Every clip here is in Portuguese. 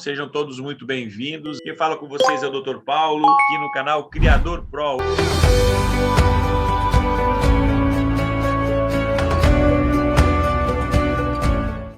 Sejam todos muito bem-vindos. Quem fala com vocês é o Dr. Paulo, aqui no canal Criador Pro.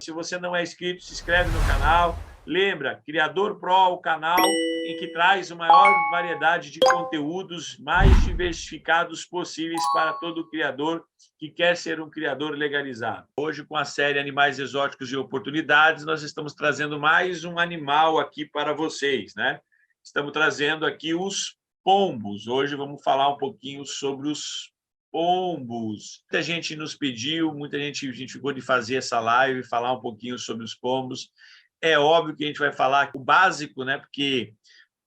Se você não é inscrito, se inscreve no canal. Lembra, Criador Pro, o canal em que traz a maior variedade de conteúdos mais diversificados possíveis para todo criador que quer ser um criador legalizado. Hoje, com a série Animais Exóticos e Oportunidades, nós estamos trazendo mais um animal aqui para vocês, né? Estamos trazendo aqui os pombos. Hoje vamos falar um pouquinho sobre os pombos. Muita gente nos pediu, a gente ficou de fazer essa live, falar um pouquinho sobre os pombos. É óbvio que a gente vai falar o básico, né? Porque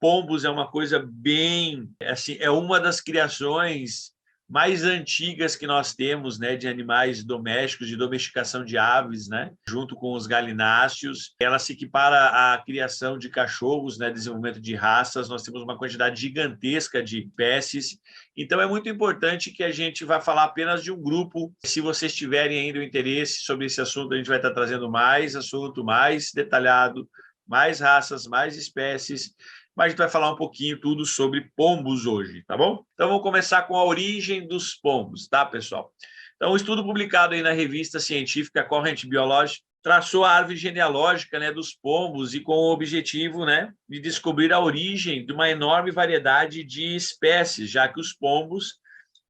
pombos é uma coisa bem, assim, é uma das criações mais antigas que nós temos, né, de animais domésticos, de domesticação de aves, né, junto com os galináceos. Ela se equipara à criação de cachorros, né, desenvolvimento de raças. Nós temos uma quantidade gigantesca de espécies. Então, é muito importante que a gente vá falar apenas de um grupo. Se vocês tiverem ainda o interesse sobre esse assunto, a gente vai estar trazendo mais assunto, mais detalhado, mais raças, mais espécies. Mas a gente vai falar um pouquinho tudo sobre pombos hoje, tá bom? Então, vamos começar com a origem dos pombos, tá, pessoal? Então, um estudo publicado aí na revista científica Current Biology traçou a árvore genealógica, né, dos pombos e com o objetivo, né, de descobrir a origem de uma enorme variedade de espécies, já que os pombos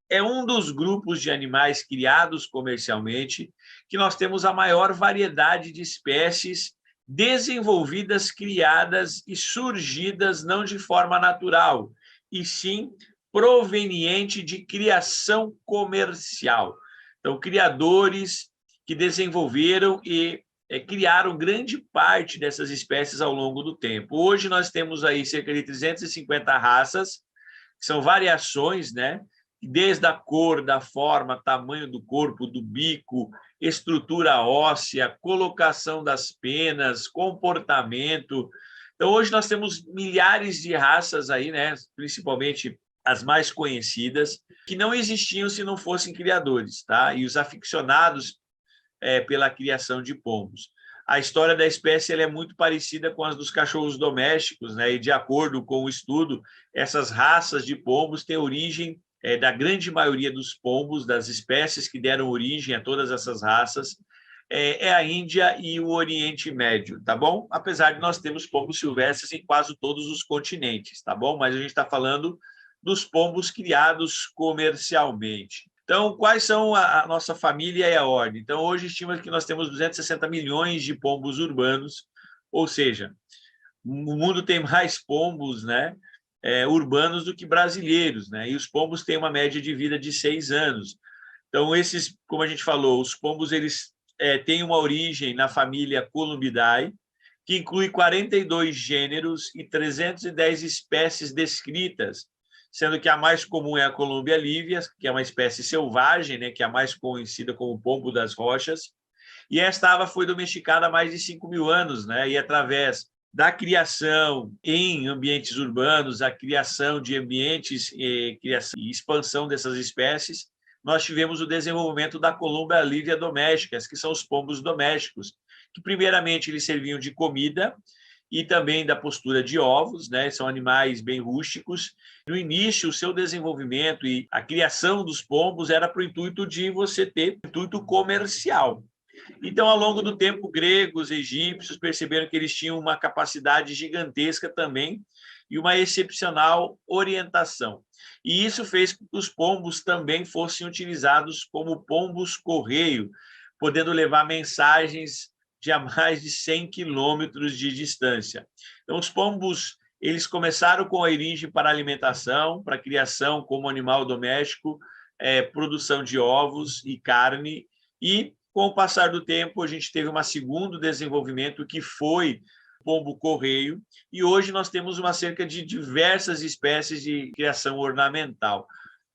é um dos grupos de animais criados comercialmente que nós temos a maior variedade de espécies desenvolvidas, criadas e surgidas não de forma natural, e sim proveniente de criação comercial. Então, criadores que desenvolveram e criaram grande parte dessas espécies ao longo do tempo. Hoje nós temos aí cerca de 350 raças, que são variações, né? Desde a cor, da forma, tamanho do corpo, do bico, estrutura óssea, colocação das penas, comportamento. Então, hoje nós temos milhares de raças aí, né? Principalmente as mais conhecidas, que não existiam se não fossem criadores, tá? E os aficionados pela criação de pombos. A história da espécie ela é muito parecida com as dos cachorros domésticos, né? E de acordo com o estudo, essas raças de pombos têm origem da grande maioria dos pombos, das espécies que deram origem a todas essas raças, é a Índia e o Oriente Médio, tá bom? Apesar de nós termos pombos silvestres em quase todos os continentes, tá bom? Mas a gente está falando dos pombos criados comercialmente. Então, quais são a nossa família e a ordem? Então, hoje estima que nós temos 260 milhões de pombos urbanos, ou seja, o mundo tem mais pombos, né, urbanos do que brasileiros, né? E os pombos têm uma média de vida de 6 anos. Então, esses, como a gente falou, os pombos eles têm uma origem na família Columbidae, que inclui 42 gêneros e 310 espécies descritas, sendo que a mais comum é a Columbia livia, que é uma espécie selvagem, né, que é a mais conhecida como pombo das rochas. E esta ave foi domesticada há mais de 5.000 anos, né, e através da criação em ambientes urbanos, a criação de ambientes e expansão dessas espécies, nós tivemos o desenvolvimento da Columbia livia domésticas, que são os pombos domésticos, que primeiramente eles serviam de comida e também da postura de ovos, né? São animais bem rústicos. No início, o seu desenvolvimento e a criação dos pombos era para o intuito de você ter intuito comercial. Então, ao longo do tempo, gregos, egípcios perceberam que eles tinham uma capacidade gigantesca também e uma excepcional orientação. E isso fez com que os pombos também fossem utilizados como pombos correio, podendo levar mensagens de a mais de 100 quilômetros de distância. Então, os pombos eles começaram com a origem para alimentação, para criação como animal doméstico, produção de ovos e carne, e com o passar do tempo, a gente teve um segundo desenvolvimento, que foi o pombo correio, e hoje nós temos uma cerca de diversas espécies de criação ornamental.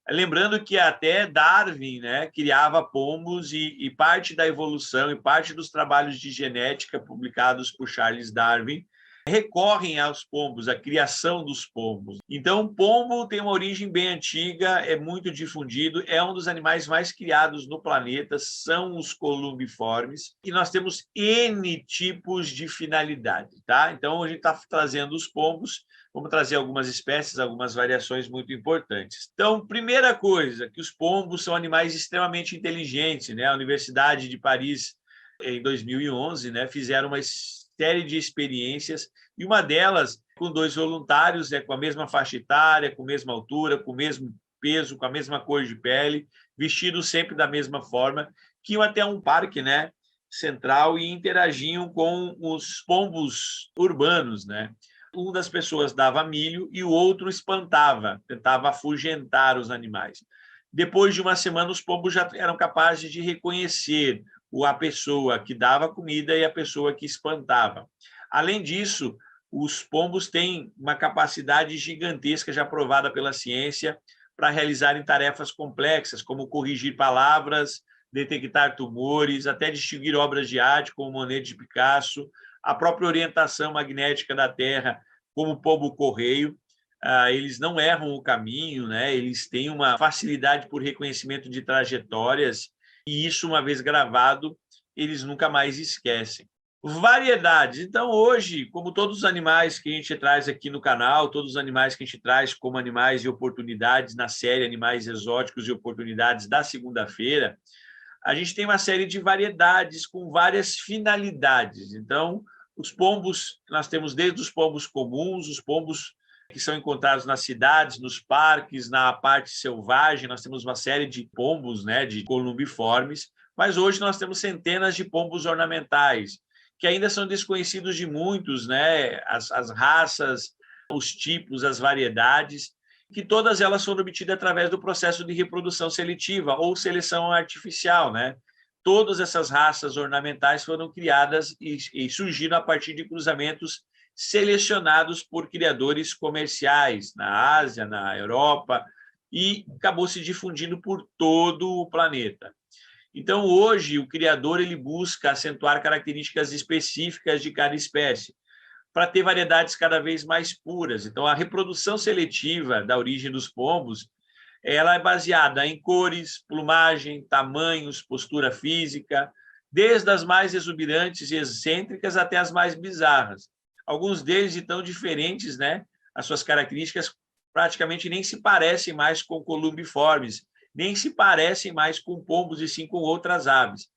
Lembrando que até Darwin, né, criava pombos e parte da evolução e parte dos trabalhos de genética publicados por Charles Darwin recorrem aos pombos, à criação dos pombos. Então, o pombo tem uma origem bem antiga, é muito difundido, é um dos animais mais criados no planeta, são os columbiformes, e nós temos N tipos de finalidade, tá? Então, a gente está trazendo os pombos, vamos trazer algumas espécies, algumas variações muito importantes. Então, primeira coisa, que os pombos são animais extremamente inteligentes, né? A Universidade de Paris, em 2011, né, fizeram uma série de experiências, e uma delas com 2 voluntários, com a mesma faixa etária, com a mesma altura, com o mesmo peso, com a mesma cor de pele, vestidos sempre da mesma forma, que iam até um parque, né, central e interagiam com os pombos urbanos, né? Uma das pessoas dava milho e o outro espantava, tentava afugentar os animais. Depois de uma semana, os pombos já eram capazes de reconhecer a pessoa que dava comida e a pessoa que espantava. Além disso, os pombos têm uma capacidade gigantesca, já provada pela ciência, para realizarem tarefas complexas, como corrigir palavras, detectar tumores, até distinguir obras de arte, como Monet de Picasso, a própria orientação magnética da Terra, como o pombo-correio. Eles não erram o caminho, né? Eles têm uma facilidade por reconhecimento de trajetórias, e isso, uma vez gravado, eles nunca mais esquecem. Variedades. Então, hoje, como todos os animais que a gente traz aqui no canal, todos os animais que a gente traz como animais e oportunidades na série Animais Exóticos e Oportunidades da segunda-feira, a gente tem uma série de variedades com várias finalidades. Então, os pombos, nós temos desde os pombos comuns, os pombos que são encontrados nas cidades, nos parques, na parte selvagem, nós temos uma série de pombos, né, de columbiformes, mas hoje nós temos centenas de pombos ornamentais, que ainda são desconhecidos de muitos, né, as raças, os tipos, as variedades, que todas elas foram obtidas através do processo de reprodução seletiva ou seleção artificial, né? Todas essas raças ornamentais foram criadas e surgiram a partir de cruzamentos selecionados por criadores comerciais na Ásia, na Europa, e acabou se difundindo por todo o planeta. Então, hoje, o criador ele busca acentuar características específicas de cada espécie, para ter variedades cada vez mais puras. Então, a reprodução seletiva da origem dos pombos, ela é baseada em cores, plumagem, tamanhos, postura física, desde as mais exuberantes e excêntricas até as mais bizarras. Alguns deles, então, diferentes, né? As suas características praticamente nem se parecem mais com columbiformes, nem se parecem mais com pombos, e sim com outras aves.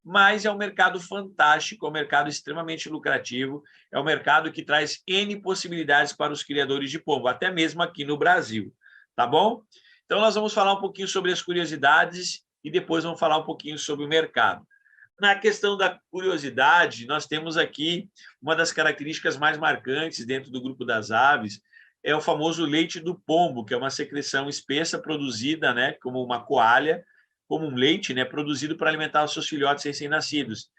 Mas é um mercado fantástico, é um mercado extremamente lucrativo, é um mercado que traz N possibilidades para os criadores de pombo, até mesmo aqui no Brasil, tá bom? Então, nós vamos falar um pouquinho sobre as curiosidades e depois vamos falar um pouquinho sobre o mercado. Na questão da curiosidade, nós temos aqui uma das características mais marcantes dentro do grupo das aves, é o famoso leite do pombo, que é uma secreção espessa produzida, né, como uma coalha, como um leite, né, produzido para alimentar os seus filhotes recém-nascidos.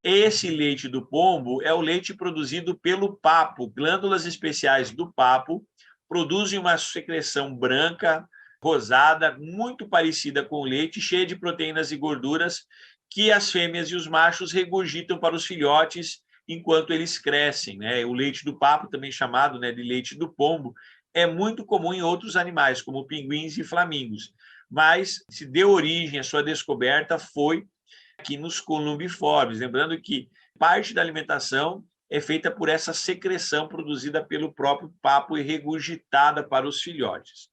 Esse leite do pombo é o leite produzido pelo papo. Glândulas especiais do papo produzem uma secreção branca, rosada, muito parecida com o leite, cheia de proteínas e gorduras, que as fêmeas e os machos regurgitam para os filhotes enquanto eles crescem, né? O leite do papo, também chamado, né, de leite do pombo, é muito comum em outros animais, como pinguins e flamingos, mas se deu origem, a sua descoberta foi aqui nos columbiformes. Lembrando que parte da alimentação é feita por essa secreção produzida pelo próprio papo e regurgitada para os filhotes.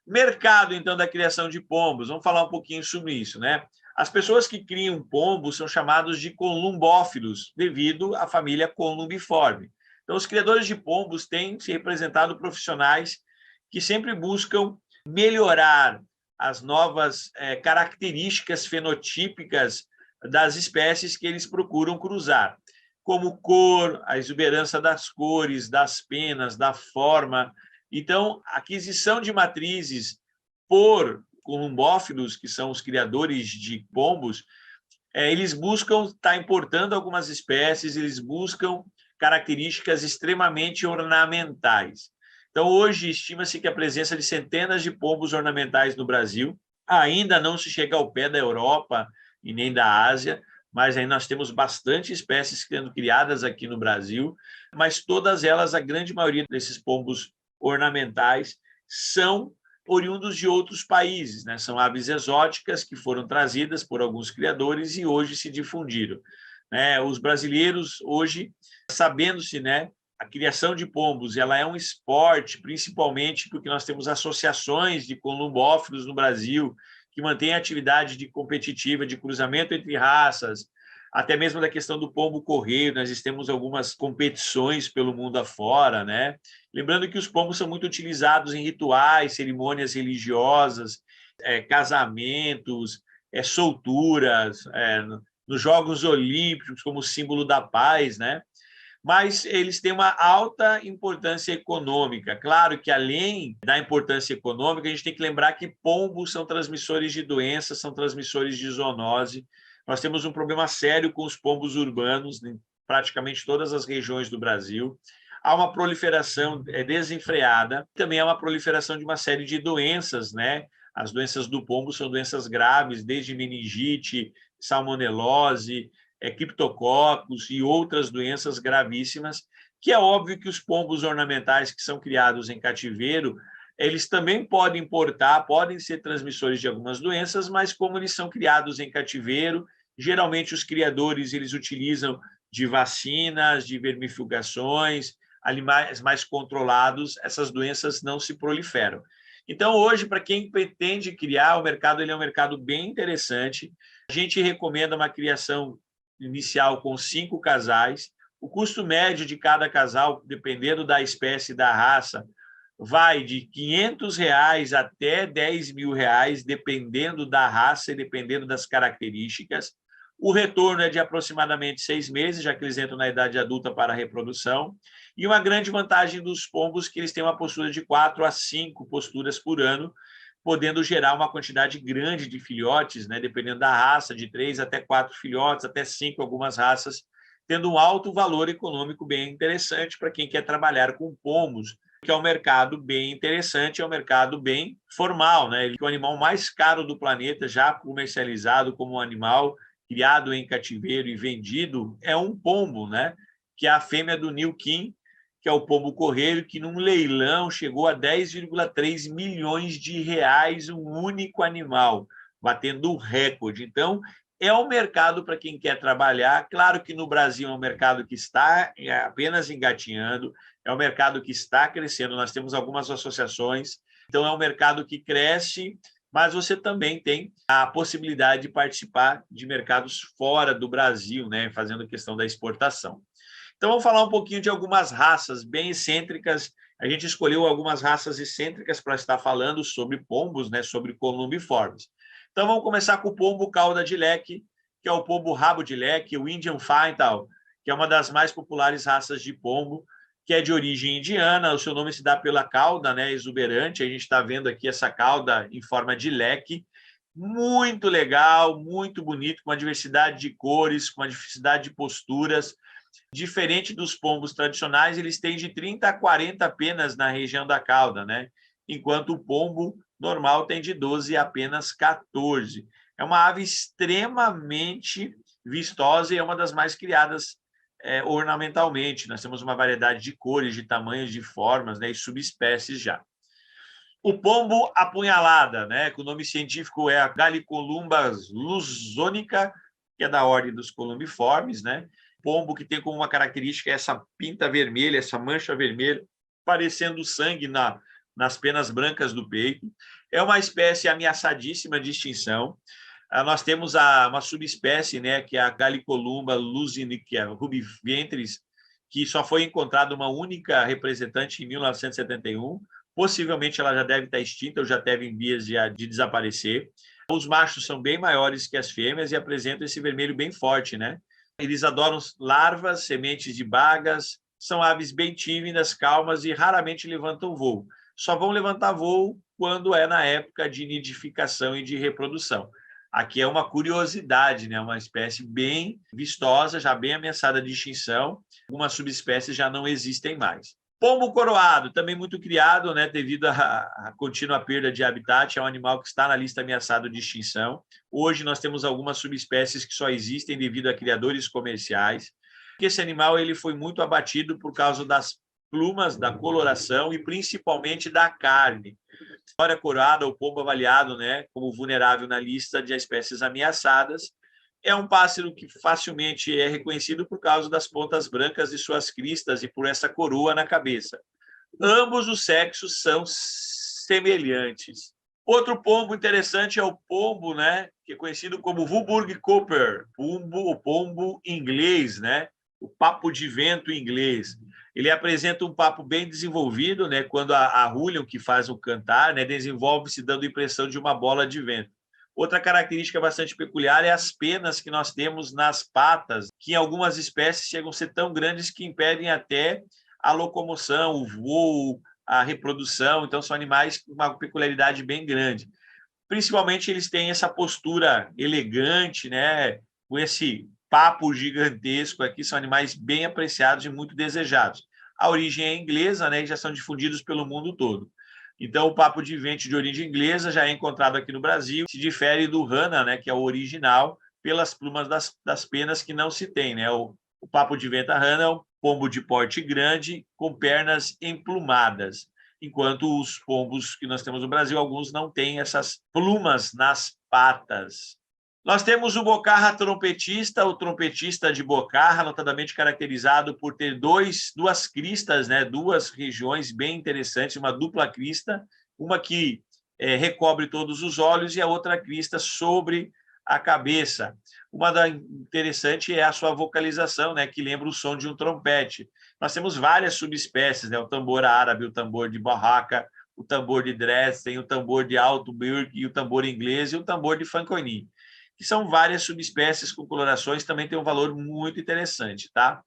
Mercado, então, da criação de pombos. Vamos falar um pouquinho sobre isso, né? As pessoas que criam pombos são chamados de columbófilos, devido à família columbiforme. Então, os criadores de pombos têm se representado profissionais que sempre buscam melhorar as novas características fenotípicas das espécies que eles procuram cruzar, como cor, a exuberância das cores, das penas, da forma. Então, a aquisição de matrizes por columbófilos, que são os criadores de pombos, eles buscam estar importando algumas espécies, eles buscam características extremamente ornamentais. Então, hoje, estima-se que a presença de centenas de pombos ornamentais no Brasil ainda não se chega ao pé da Europa e nem da Ásia, mas aí nós temos bastante espécies sendo criadas aqui no Brasil, mas todas elas, a grande maioria desses pombos ornamentais, são oriundos de outros países, né? São aves exóticas que foram trazidas por alguns criadores e hoje se difundiram. Os brasileiros hoje, sabendo-se, né, a criação de pombos, ela é um esporte, principalmente porque nós temos associações de columbófilos no Brasil que mantêm a atividade de competitiva, de cruzamento entre raças, até mesmo da questão do pombo correio, nós temos algumas competições pelo mundo afora, né? Lembrando que os pombos são muito utilizados em rituais, cerimônias religiosas, casamentos, solturas, nos Jogos Olímpicos, como símbolo da paz, né? Mas eles têm uma alta importância econômica. Claro que, além da importância econômica, a gente tem que lembrar que pombos são transmissores de doenças, são transmissores de zoonose. Nós temos um problema sério com os pombos urbanos em praticamente todas as regiões do Brasil. Há uma proliferação desenfreada, também há uma proliferação de uma série de doenças, né? As doenças do pombo são doenças graves, desde meningite, salmonelose, criptococos e outras doenças gravíssimas, que é óbvio que os pombos ornamentais que são criados em cativeiro, eles também podem importar, podem ser transmissores de algumas doenças, mas como eles são criados em cativeiro, geralmente os criadores eles utilizam de vacinas, de vermifugações, animais mais controlados, essas doenças não se proliferam. Então, hoje, para quem pretende criar, o mercado ele é um mercado bem interessante. A gente recomenda uma criação inicial com 5 casais. O custo médio de cada casal, dependendo da espécie e da raça, vai de R$ 500 até R$ 10.000, dependendo da raça e dependendo das características. O retorno é de aproximadamente 6 meses, já que eles entram na idade adulta para a reprodução. E uma grande vantagem dos pombos é que eles têm uma postura de 4 a 5 posturas por ano, podendo gerar uma quantidade grande de filhotes, né, dependendo da raça, de 3 até 4 filhotes, até 5 algumas raças, tendo um alto valor econômico bem interessante para quem quer trabalhar com pombos, que é um mercado bem interessante, é um mercado bem formal, né? Ele é o animal mais caro do planeta, já comercializado como um animal criado em cativeiro e vendido, é um pombo, né? Que é a fêmea do New King, que é o pombo correio, que num leilão chegou a 10,3 milhões de reais um único animal, batendo o recorde. Então, é um mercado para quem quer trabalhar. Claro que no Brasil é um mercado que está apenas engatinhando, é um mercado que está crescendo, nós temos algumas associações, então é um mercado que cresce, mas você também tem a possibilidade de participar de mercados fora do Brasil, né, fazendo questão da exportação. Então, vamos falar um pouquinho de algumas raças bem excêntricas. A gente escolheu algumas raças excêntricas para estar falando sobre pombos, né, sobre columbiformes. Então, vamos começar com o pombo cauda de leque, que é o pombo rabo de leque, o Indian Faintal, que é uma das mais populares raças de pombo, que é de origem indiana. O seu nome se dá pela cauda, né, exuberante. A gente está vendo aqui essa cauda em forma de leque. Muito legal, muito bonito, com uma diversidade de cores, com uma diversidade de posturas. Diferente dos pombos tradicionais, eles têm de 30 a 40 penas na região da cauda, né? Enquanto o pombo normal tem de 12 a apenas 14. É uma ave extremamente vistosa e é uma das mais criadas ornamentalmente. Nós temos uma variedade de cores, de tamanhos, de formas, né, e subespécies já. O pombo apunhalada, né, que o nome científico é a Gallicolumba luzonica, que é da ordem dos columbiformes, né? Pombo que tem como uma característica essa pinta vermelha, essa mancha vermelha, parecendo sangue nas penas brancas do peito. É uma espécie ameaçadíssima de extinção. Nós temos uma subespécie, né, que é a Gallicolumba luzinica rubiventris, que só foi encontrada uma única representante em 1971. Possivelmente ela já deve estar extinta ou já deve em vias de desaparecer. Os machos são bem maiores que as fêmeas e apresentam esse vermelho bem forte, né? Eles adoram larvas, sementes de bagas, são aves bem tímidas, calmas e raramente levantam voo. Só vão levantar voo quando é na época de nidificação e de reprodução. Aqui é uma curiosidade, né? Uma espécie bem vistosa, já bem ameaçada de extinção. Algumas subespécies já não existem mais. Pombo coroado, também muito criado, né, devido à contínua perda de habitat, é um animal que está na lista ameaçado de extinção. Hoje nós temos algumas subespécies que só existem devido a criadores comerciais. Esse animal ele foi muito abatido por causa das plumas, da coloração e principalmente da carne. História coroada, o pombo avaliado, né, como vulnerável na lista de espécies ameaçadas. É um pássaro que facilmente é reconhecido por causa das pontas brancas de suas cristas e por essa coroa na cabeça. Ambos os sexos são semelhantes. Outro pombo interessante é o pombo, né, que é conhecido como Woburn Cooper, o pombo inglês, né, o papo de vento inglês. Ele apresenta um papo bem desenvolvido, né, quando a Julian, que faz o cantar, né, desenvolve-se dando a impressão de uma bola de vento. Outra característica bastante peculiar é as penas que nós temos nas patas, que em algumas espécies chegam a ser tão grandes que impedem até a locomoção, o voo, a reprodução. Então, são animais com uma peculiaridade bem grande. Principalmente, eles têm essa postura elegante, né? Com esse papo gigantesco aqui, são animais bem apreciados e muito desejados. A origem é inglesa, né? E já são difundidos pelo mundo todo. Então, o papo de vento de origem inglesa já é encontrado aqui no Brasil, se difere do rana, né, que é o original, pelas plumas das penas que não se tem. Né? O papo de vento rana é um pombo de porte grande, com pernas emplumadas, enquanto os pombos que nós temos no Brasil, alguns não têm essas plumas nas patas. Nós temos o bocarra trompetista, o trompetista de bocarra, notadamente caracterizado por ter duas cristas, né, duas regiões bem interessantes, uma dupla crista, uma que recobre todos os olhos e a outra crista sobre a cabeça. Uma interessante é a sua vocalização, né, que lembra o som de um trompete. Nós temos várias subespécies, né, o tambor árabe, o tambor de barraca, o tambor de Dresden, o tambor de Altenburg, e o tambor inglês e o tambor de Fanconi, que são várias subespécies com colorações, também tem um valor muito interessante, tá?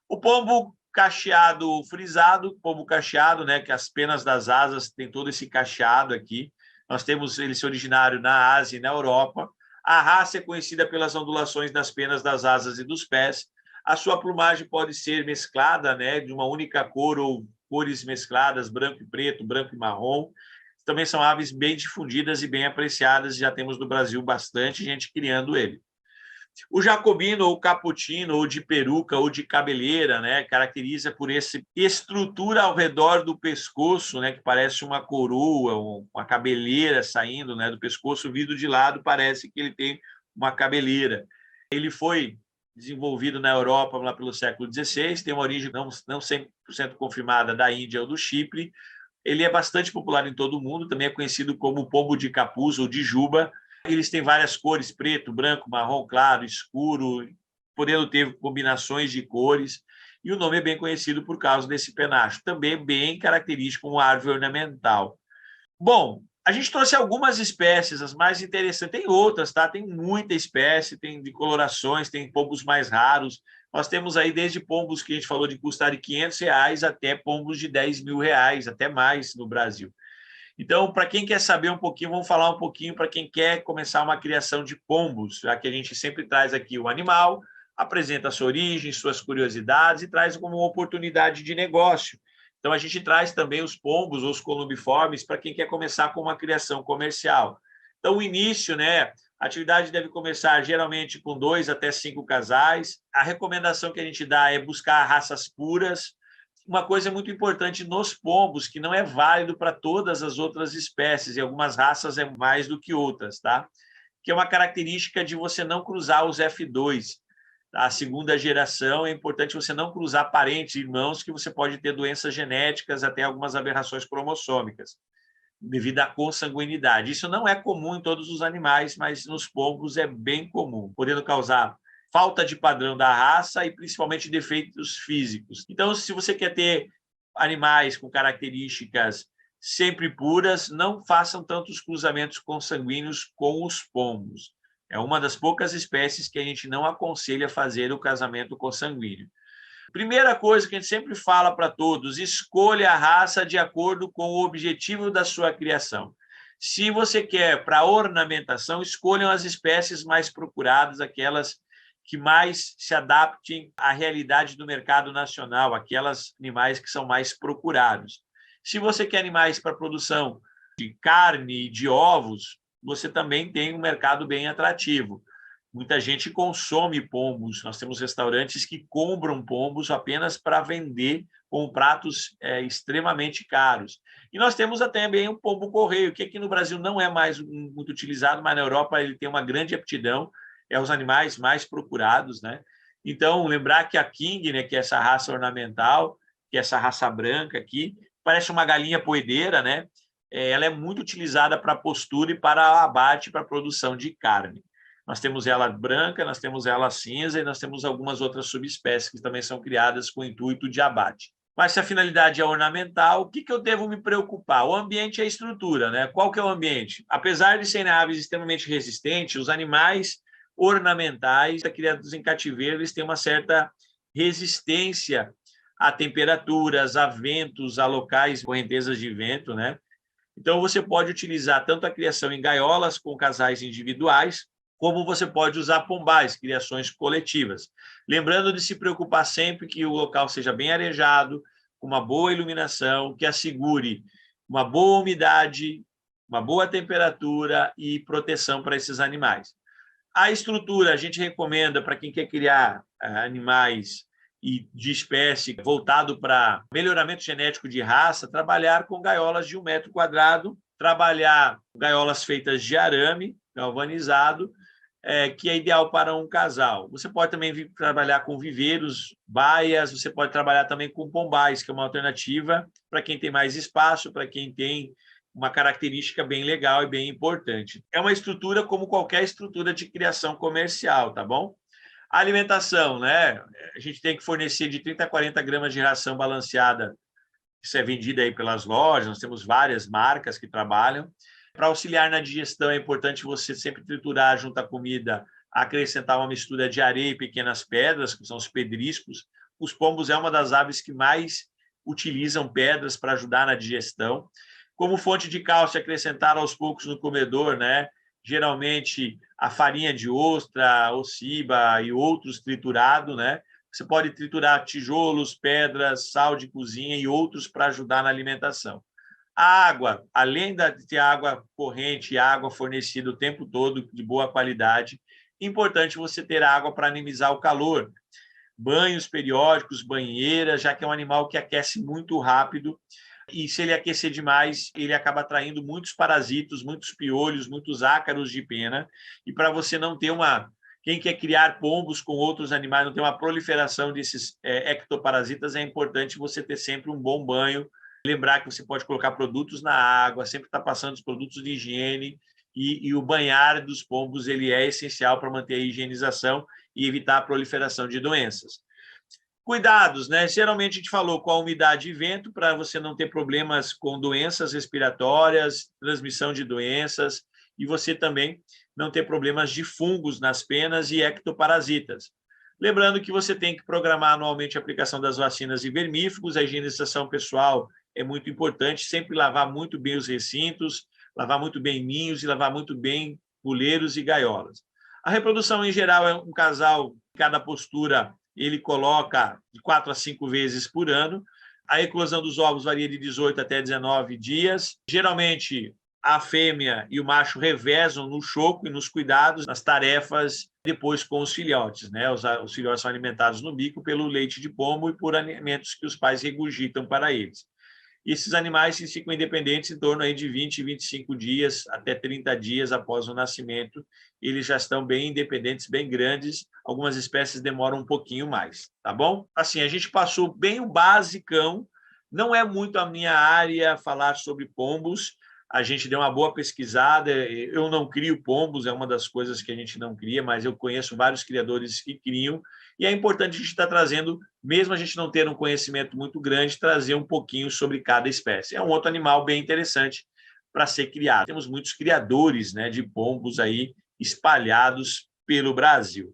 O pombo cacheado frisado, pombo cacheado, né, que as penas das asas tem todo esse cacheado aqui. Nós temos ele se originário na Ásia e na Europa. A raça é conhecida pelas ondulações das penas das asas e dos pés. A sua plumagem pode ser mesclada, né, de uma única cor ou cores mescladas, branco e preto, branco e marrom. Também são aves bem difundidas e bem apreciadas, já temos no Brasil bastante gente criando ele. O jacobino, ou caputino, ou de peruca, ou de cabeleira, né, caracteriza por essa estrutura ao redor do pescoço, né, que parece uma coroa, uma cabeleira saindo, né, do pescoço, vindo de lado, parece que ele tem uma cabeleira. Ele foi desenvolvido na Europa lá pelo século XVI, tem uma origem não 100% confirmada da Índia ou do Chipre. Ele é bastante popular em todo o mundo, também é conhecido como pombo de capuz ou de juba. Eles têm várias cores, preto, branco, marrom claro, escuro, podendo ter combinações de cores, e o nome é bem conhecido por causa desse penacho, também bem característico como árvore ornamental. Bom, a gente trouxe algumas espécies, as mais interessantes, tem outras, tá? Tem muita espécie, tem de colorações, tem pombos mais raros. Nós temos aí desde pombos que a gente falou de custar de R$ 500 até pombos de R$ 10.000, até mais no Brasil. Então, para quem quer saber um pouquinho, vamos falar um pouquinho para quem quer começar uma criação de pombos, já que a gente sempre traz aqui o animal, apresenta a sua origem, suas curiosidades e traz como uma oportunidade de negócio. Então, a gente traz também os pombos ou os columbiformes para quem quer começar com uma criação comercial. Então, o início, né? A atividade deve começar geralmente com 2 até 5 casais. A recomendação que a gente dá é buscar raças puras. Uma coisa muito importante nos pombos, que não é válido para todas as outras espécies, e algumas raças é mais do que outras, tá? Que é uma característica de você não cruzar os F2. A segunda geração, é importante você não cruzar parentes, irmãos, que você pode ter doenças genéticas, até algumas aberrações cromossômicas, devido à consanguinidade. Isso não é comum em todos os animais, mas nos pombos é bem comum, podendo causar falta de padrão da raça e principalmente defeitos físicos. Então, se você quer ter animais com características sempre puras, não façam tantos cruzamentos consanguíneos com os pombos. É uma das poucas espécies que a gente não aconselha fazer o casamento consanguíneo. Primeira coisa que a gente sempre fala para todos, escolha a raça de acordo com o objetivo da sua criação. Se você quer para ornamentação, escolham as espécies mais procuradas, aquelas que mais se adaptem à realidade do mercado nacional, aquelas animais que são mais procurados. Se você quer animais para produção de carne e de ovos, você também tem um mercado bem atrativo. Muita gente consome pombos. Nós temos restaurantes que compram pombos apenas para vender com pratos extremamente caros. E nós temos até bem o pombo-correio, que aqui no Brasil não é mais muito utilizado, mas na Europa ele tem uma grande aptidão, é os animais mais procurados, né? Então, lembrar que a King, né, que é essa raça ornamental, que é essa raça branca aqui, parece uma galinha poedeira, né? Ela é muito utilizada para postura e para abate, para produção de carne. Nós temos ela branca, nós temos ela cinza e nós temos algumas outras subespécies que também são criadas com o intuito de abate. Mas se a finalidade é ornamental, o que eu devo me preocupar? O ambiente é a estrutura, né? Qual que é o ambiente? Apesar de serem aves extremamente resistentes, os animais ornamentais criados em cativeiro, eles têm uma certa resistência a temperaturas, a ventos, a locais, correntezas de vento, né? Então, você pode utilizar tanto a criação em gaiolas com casais individuais, como você pode usar pombais, criações coletivas. Lembrando de se preocupar sempre que o local seja bem arejado, com uma boa iluminação, que assegure uma boa umidade, uma boa temperatura e proteção para esses animais. A estrutura, a gente recomenda para quem quer criar animais e de espécie voltado para melhoramento genético de raça, trabalhar com gaiolas de 1 metro quadrado, trabalhar gaiolas feitas de arame galvanizado, que é ideal para um casal. Você pode também trabalhar com viveiros, baias, você pode trabalhar também com pombais, que é uma alternativa para quem tem mais espaço, para quem tem uma característica bem legal e bem importante. É uma estrutura como qualquer estrutura de criação comercial, tá bom? A alimentação, né? A gente tem que fornecer de 30 a 40 gramas de ração balanceada, isso é vendida aí pelas lojas, nós temos várias marcas que trabalham. Para auxiliar na digestão, é importante você sempre triturar junto à comida, acrescentar uma mistura de areia e pequenas pedras, que são os pedriscos. Os pombos é uma das aves que mais utilizam pedras para ajudar na digestão. Como fonte de cálcio, acrescentar aos poucos no comedor, né? Geralmente a farinha de ostra, ociba e outros triturado, né? Você pode triturar tijolos, pedras, sal de cozinha e outros para ajudar na alimentação. A água, além de ter água corrente e água fornecida o tempo todo de boa qualidade, é importante você ter água para minimizar o calor. Banhos periódicos, banheiras, já que é um animal que aquece muito rápido e se ele aquecer demais, ele acaba atraindo muitos parasitos, muitos piolhos, muitos ácaros de pena. E para você não ter quem quer criar pombos com outros animais, não ter uma proliferação desses ectoparasitas, é importante você ter sempre um bom banho. Lembrar que você pode colocar produtos na água, sempre estar passando os produtos de higiene e o banhar dos pombos ele é essencial para manter a higienização e evitar a proliferação de doenças. Cuidados, né? Geralmente a gente falou com a umidade e vento para você não ter problemas com doenças respiratórias, transmissão de doenças e você também não ter problemas de fungos nas penas e ectoparasitas. Lembrando que você tem que programar anualmente a aplicação das vacinas de vermífugos, a higienização pessoal é muito importante, sempre lavar muito bem os recintos, lavar muito bem ninhos e lavar muito bem puleiros e gaiolas. A reprodução, em geral, é um casal, cada postura, ele coloca de 4 a 5 vezes por ano. A eclosão dos ovos varia de 18 até 19 dias. Geralmente, a fêmea e o macho revezam no choco e nos cuidados, nas tarefas, depois com os filhotes, né? Os filhotes são alimentados no bico pelo leite de pombo e por alimentos que os pais regurgitam para eles. E esses animais ficam independentes em torno aí de 20, 25 dias, até 30 dias após o nascimento. Eles já estão bem independentes, bem grandes. Algumas espécies demoram um pouquinho mais, tá bom? Assim, a gente passou bem o basicão. Não é muito a minha área falar sobre pombos. A gente deu uma boa pesquisada. Eu não crio pombos, é uma das coisas que a gente não cria, mas eu conheço vários criadores que criam. E é importante a gente estar trazendo, mesmo a gente não ter um conhecimento muito grande, trazer um pouquinho sobre cada espécie. É um outro animal bem interessante para ser criado. Temos muitos criadores, né, de pombos aí espalhados pelo Brasil.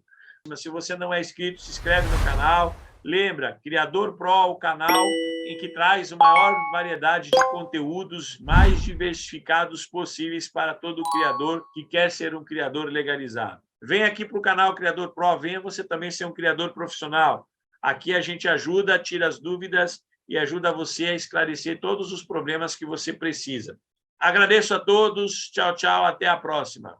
Se você não é inscrito, se inscreve no canal. Lembra, Criador Pro, o canal em que traz a maior variedade de conteúdos mais diversificados possíveis para todo criador que quer ser um criador legalizado. Venha aqui para o canal Criador Pro, venha você também ser um criador profissional. Aqui a gente ajuda, tira as dúvidas e ajuda você a esclarecer todos os problemas que você precisa. Agradeço a todos. Tchau, tchau. Até a próxima.